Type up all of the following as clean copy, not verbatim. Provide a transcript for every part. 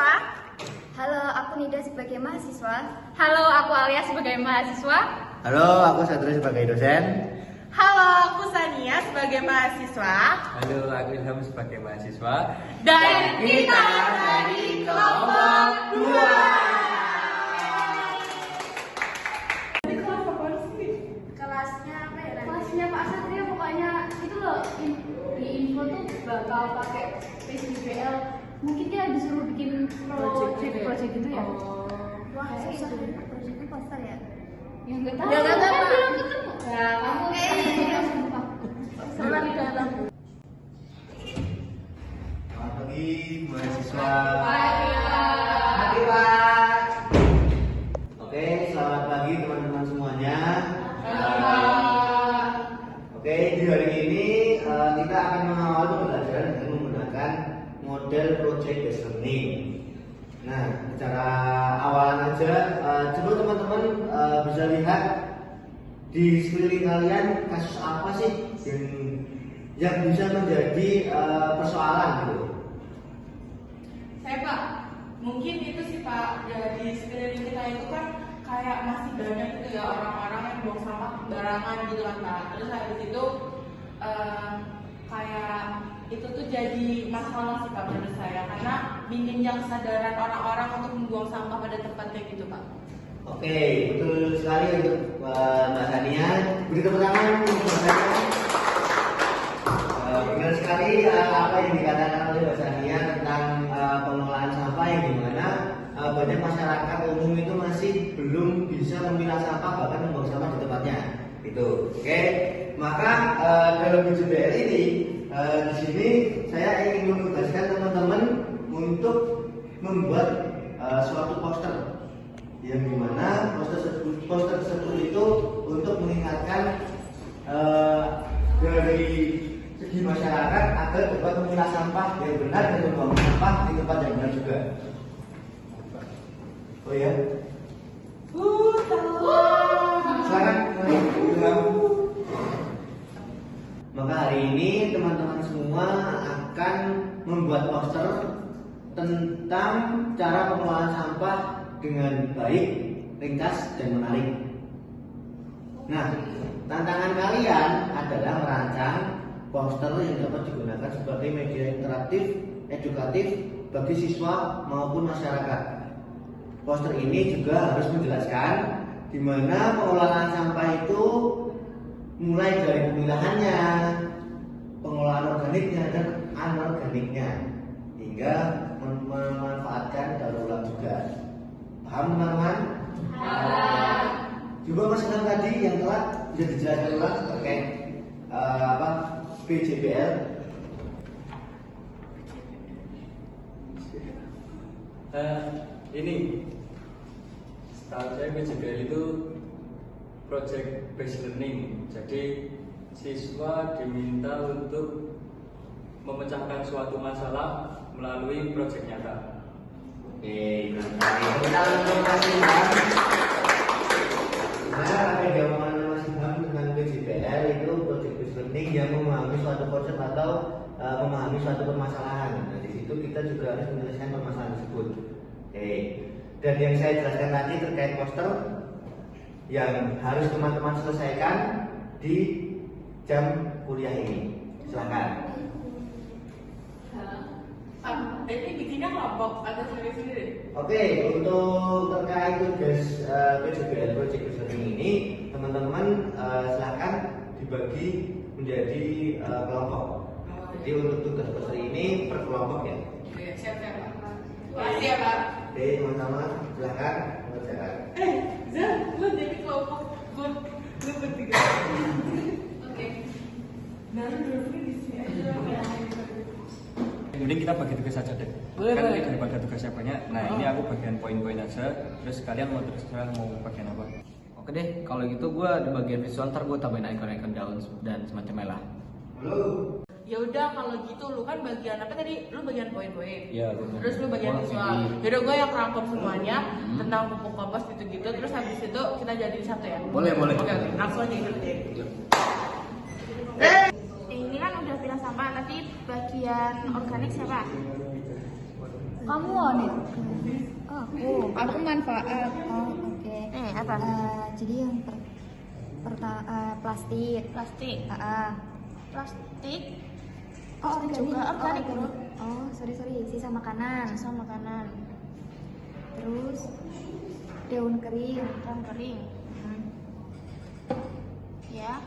mahasiswa. Halo, aku Nida sebagai mahasiswa. Halo, aku Alia sebagai mahasiswa. Halo, aku Satrio sebagai dosen. Halo, aku Sania sebagai mahasiswa. Halo, aku Ilham sebagai mahasiswa. Dan kita dari kelompok 2. Kelasnya apa ya? Kelasnya Pak Satria pokoknya itu loh di info tuh bakal pakai PJBL. Mungkin kita disuruh bikin project gitu ya. Wah, susah projectnya poster ya. Ya enggak tahu. Ya enggak tahu. Kan belum ketemu. Ya, kamu sumpah. Selamat di dalam. Selamat pagi, mahasiswa. Pagi, Pagi, Pak. Oke, selamat pagi teman-teman semuanya. Oke, di hari ini kita akan mengawal pembelajaran dengan menggunakan model project based learning. Nah, secara awalan aja, coba teman-teman bisa lihat di sekeliling kalian kasus apa sih yang bisa menjadi persoalan gitu. Saya Pak, mungkin itu sih Pak, di sekeliling kita itu kan kayak masih banyak gitu ya orang-orang yang buang sampah sembarangan gitu kan Pak. Terus habis itu kayak itu tuh jadi masalah sih Pak menurut saya, karena minimnya kesadaran orang-orang untuk membuang sampah pada tempatnya gitu Pak. Oke, betul sekali untuk Mbak Sania. Beri tepuk tangan untuk Mbak Sania. Benar sekali apa yang dikatakan oleh Mbak Sania tentang pengelolaan sampah yang dimana banyak masyarakat umum itu masih belum bisa memilah sampah bahkan membuang sampah di tempatnya. Itu, oke. Maka dalam PJBL ini di sini saya ingin menugaskan teman-teman untuk membuat suatu poster yang dimana poster tersebut itu untuk mengingatkan dari segi masyarakat agar dapat memilah sampah yang benar dan membuang sampah di tempat yang benar juga. Oh ya. Silakan. Maka hari ini teman-teman semua akan membuat poster tentang cara pengelolaan sampah dengan baik, ringkas, dan menarik. Nah, tantangan kalian adalah merancang poster yang dapat digunakan sebagai media interaktif, edukatif bagi siswa maupun masyarakat. Poster ini juga harus menjelaskan di mana pengelolaan sampah itu mulai dari pemilahannya, pengelolaan organiknya dan anorganiknya, hingga memanfaatkan daur ulang juga. Paham teman-teman? Juga masalah tadi yang telah bisa dijelaskan ulang terkait PJBL. Ini setahu saya PJBL itu project based learning. Jadi siswa diminta untuk memecahkan suatu masalah melalui project nyata. Oke, kita langsung kasih Ham. Nah, apa yang diomongkan Mas Ham tentang PJBL itu project based learning yang memahami suatu konsep atau memahami suatu permasalahan. Nah, di situ kita juga harus menyelesaikan permasalahan tersebut. Oke. Dan yang saya jelaskan tadi terkait poster yang harus teman-teman selesaikan di jam kuliah ini. Silakan. Ini bikinnya kelompok atau sendiri-sendiri? Oke, untuk terkait tugas PJBL Project Based Learning ini, teman-teman silakan dibagi menjadi kelompok. Jadi untuk tugas poster ini per kelompok ya. Oke, siap-siap Pak. Makasih ya Pak. Oke, teman-teman silakan mengerjakan. Zah, lo jadi kelompok gue bertiga. Oke. Nah, lu dulu di sini aja. Mending kita bagi tugas saja deh. Kan ini daripada tugasnya banyak. Nah, ini aku bagian poin-poin aja. Terus kalian mau bagian apa? Oke deh, kalau gitu gue di bagian visual ntar gue tambahin icon-icon daun dan semacamnya lah. Halo. Ya udah kalau gitu lu kan bagian apa tadi? Lu bagian poin-poin. Iya, benar. Terus lu bagian visual. Yaudah gue yang rangkum semuanya tentang pupuk kompos gitu-gitu. Terus habis itu kita jadiin satu ya. Boleh. Oke, langsung aja gitu deh. Ini kan udah pilah sampah, nanti bagian organik siapa? Kamu Anit? Oh, aku manfaat. Oh, oke. Apa? Jadi yang plastik. Plastik. Plastik. Oh, Plastik juga organik, bro. Oh, sorry, sisa makanan. Sisa makanan. Terus daun kering, Daun kering. Ya.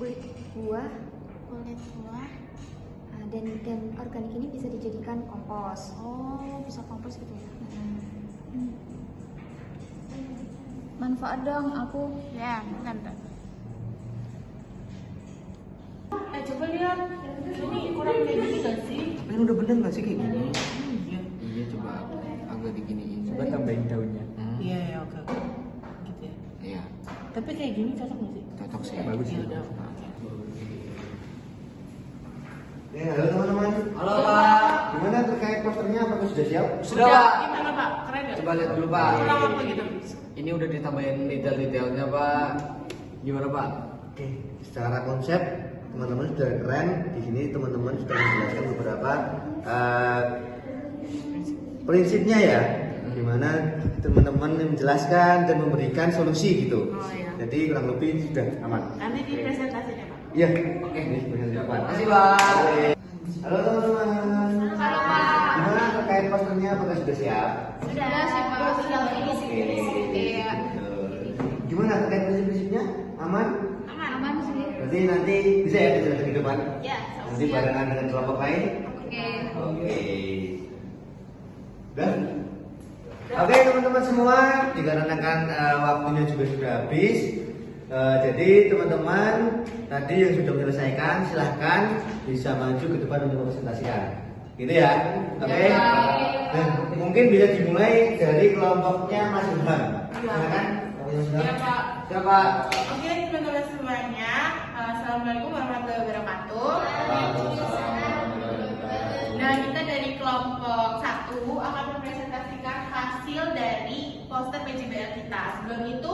kulit buah, Kulit buah. dan organik ini bisa dijadikan kompos. Oh, bisa kompos gitu ya. Manfaat dong aku. Ya, bentar. Coba lihat, ini kurang kayak gini gak sih? Tapi ini udah bener nggak sih kayak gini? Iya. Iya coba agak diginiin. Coba tambahin daunnya. Iya, ya, oke. Gitu ya. Iya, Tapi kayak gini cocok gak sih? cocok sih. Bagus Ya sih. udah. Halo teman-teman. Halo Pak. Gimana terkait posternya? Apakah sudah siap? Sudah Pak. Gimana Pak? Keren gak? Coba lihat dulu Pak. Kurang apa gitu? Ini udah ditambahin detail-detailnya Pak. Gimana Pak? Oke, secara konsep teman-teman sudah keren. Di sini teman-teman sudah menjelaskan beberapa prinsipnya ya, gimana teman-teman menjelaskan dan memberikan solusi gitu. Oh, iya. Jadi kurang lebih sudah aman. Nanti di presentasinya Pak. Iya, oke. Ini sebagai depan. Terima kasih Pak. Halo teman-teman. Halo, Pak. Gimana terkait posternya? Apakah sudah siap? Sudah sih, Pak. Sudah ini sih. Iya. Gimana terkait prinsip-prinsipnya? Aman? Aman sih. Berarti nanti bisa ya dijelaskan di depan? Ya, Nanti barengan dengan kelompok lain? Oke. Oke. Udah? Oke teman-teman semua, dikarenakan waktunya juga sudah habis. Jadi teman-teman tadi yang sudah menyelesaikan silahkan bisa maju ke depan untuk mempresentasikan. Gitu ya? Oke. Dan mungkin bisa dimulai dari kelompoknya Mas Ilham. Silakan. Kelompoknya Mas Ilham. Iya Pak. Siapa? Oke teman-teman semuanya, Assalamualaikum warahmatullahi wabarakatuh. Nah kita dari kelompok 1 akan mempresentasikan hasil dari poster PJBL kita. Sebelum itu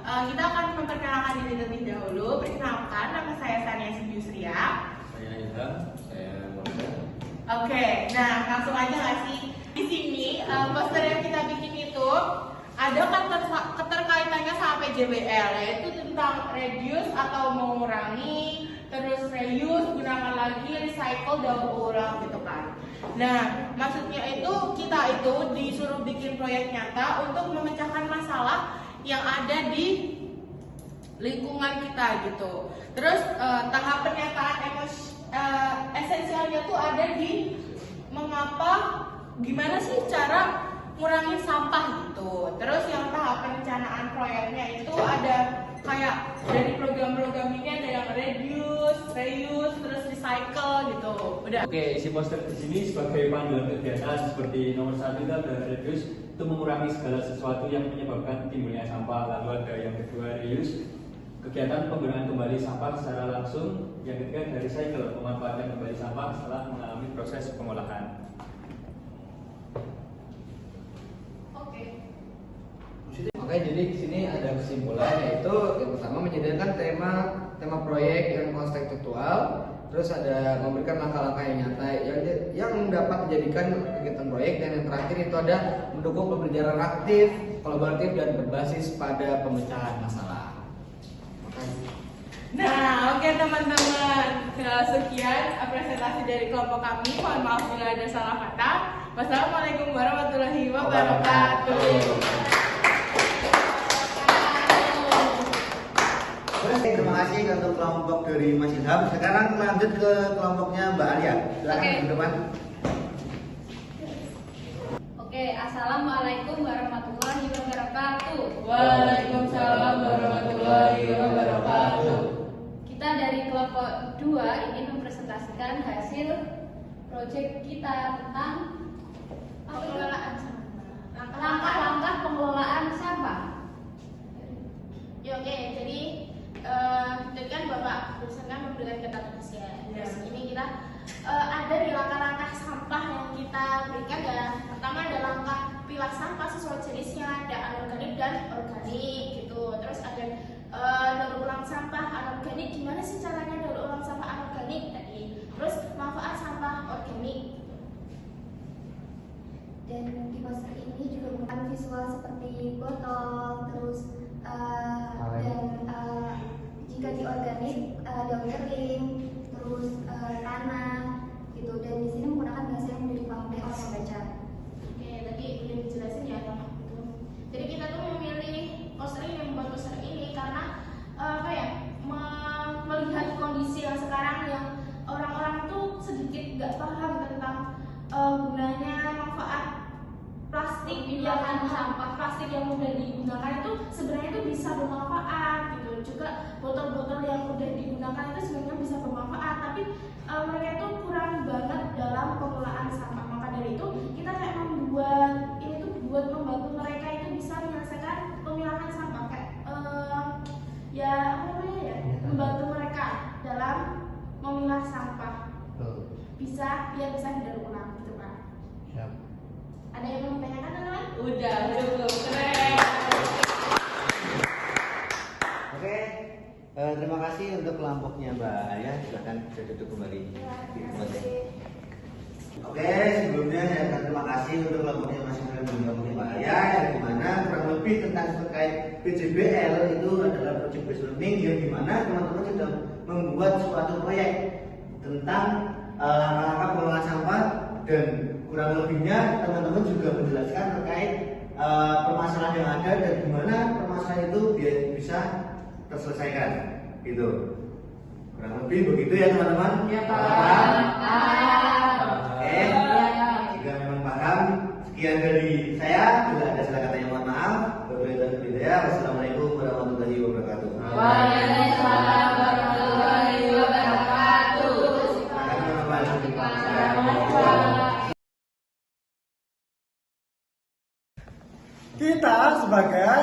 kita akan memperkenalkan diri terlebih dahulu. Perkenalkan, nama saya Sania Yusria. Saya Ilham, saya Morgan. Oke, nah langsung aja nggak sih? Di sini poster yang kita bikin itu ada keterkaitannya sama PJBL, yaitu tentang reduce atau mengurangi, terus reuse, gunakan lagi, recycle, daur ulang gitu kan. Nah, maksudnya itu kita itu disuruh bikin proyek nyata untuk memecahkan masalah yang ada di lingkungan kita gitu. Terus tahap pernyataan esensialnya tuh ada di gimana sih cara ngurangin sampah gitu. Terus yang tahap perencanaan proyeknya itu ada kayak dari program-program ini ada yang reduce, reuse, terus recycle gitu. Udah. Oke, isi poster di sini sebagai panduan kegiatan seperti nomor 1 itu ada reduce, itu mengurangi segala sesuatu yang menyebabkan timbulnya sampah. Lalu ada yang kedua reuse, kegiatan penggunaan kembali sampah secara langsung. Yang ketiga ada recycle, pemanfaatan kembali sampah setelah mengalami proses pengolahan. Oke, jadi di sini ada kesimpulan yaitu yang pertama menyediakan tema proyek yang konseptual, terus ada memberikan langkah-langkah yang nyata yang dapat dijadikan kegiatan proyek, dan yang terakhir itu ada mendukung pembelajaran aktif, kolaboratif dan berbasis pada pemecahan masalah. Nah, oke teman-teman, sekian presentasi dari kelompok kami. Mohon maaf bila ada salah kata. Wassalamualaikum warahmatullahi wabarakatuh. Terima kasih untuk kelompok dari Mas Ilham. Sekarang lanjut ke kelompoknya Mbak Alia. Silakan Oke. ke depan. Oke, assalamualaikum warahmatullahi wabarakatuh. Waalaikumsalam warahmatullahi wabarakatuh. Kita dari kelompok 2 ingin mempresentasikan hasil proyek kita tentang Pengelolaan sampah. langkah-langkah pengelolaan sampah. Ya, oke, jadi tadi kan Bapak dosen kan memberikan kita tugas ya. Terus ini kita ada di langkah-langkah sampah yang kita berikan ya. Pertama ada langkah pilah sampah sesuai jenisnya, ada anorganik dan organik gitu. Terus ada daur ulang sampah anorganik. Gimana sih caranya daur ulang sampah anorganik tadi? Terus manfaat sampah organik. di poster ini juga menggunakan visual seperti botol, terus dan jika di organik daun kering, terus tanah gitu, dan di sini menggunakan bahasa yang mudah dipahami oleh pembaca. Oke, tadi udah dijelasin ya Kak. Jadi kita tuh memilih poster ini, membuat poster ini karena apa ya, melihat kondisi yang sekarang yang orang-orang tuh sedikit nggak paham tentang gunanya manfaat plastik, pilihan sampah plastik yang mudah digunakan itu sebenarnya itu bisa bermanfaat gitu. Juga botol-botol yang mudah digunakan itu sebenarnya bisa bermanfaat, tapi mereka itu kurang banget dalam pengelolaan sampah. Maka dari itu kita kayak membuat ini tuh buat membantu mereka itu bisa menyelesaikan pemilahan sampah, kayak ya apa namanya ya, membantu mereka dalam memilah sampah, bisa biar bisa didaur ulang gitu Pak. Siap. Ada yang mau ditanyakan teman-teman? Udah cukup keren. Oke, terima kasih untuk kelompoknya Mbak Aya. Silakan bisa duduk kembali. Oke, sebelumnya saya akan terima kasih untuk kelompoknya Mas Indra dan kelompoknya Mbak Aya, yang dimana kurang lebih tentang terkait PJBL itu adalah project based learning, yang dimana teman-teman sudah membuat suatu proyek tentang langkah-langkah pengelolaan sampah, dan kurang lebihnya teman-teman juga menjelaskan terkait permasalahan yang ada dan gimana permasalahan itu biar bisa terselesaikan gitu. Kurang lebih begitu ya teman-teman. Ya Pak. Oke. Jika memang paham, sekian dari saya. Bila ada salah kata yang mohon maaf. Wassalamualaikum warahmatullahi wabarakatuh. Waalaikumsalam warahmatullahi wabarakatuh. Kita sebagai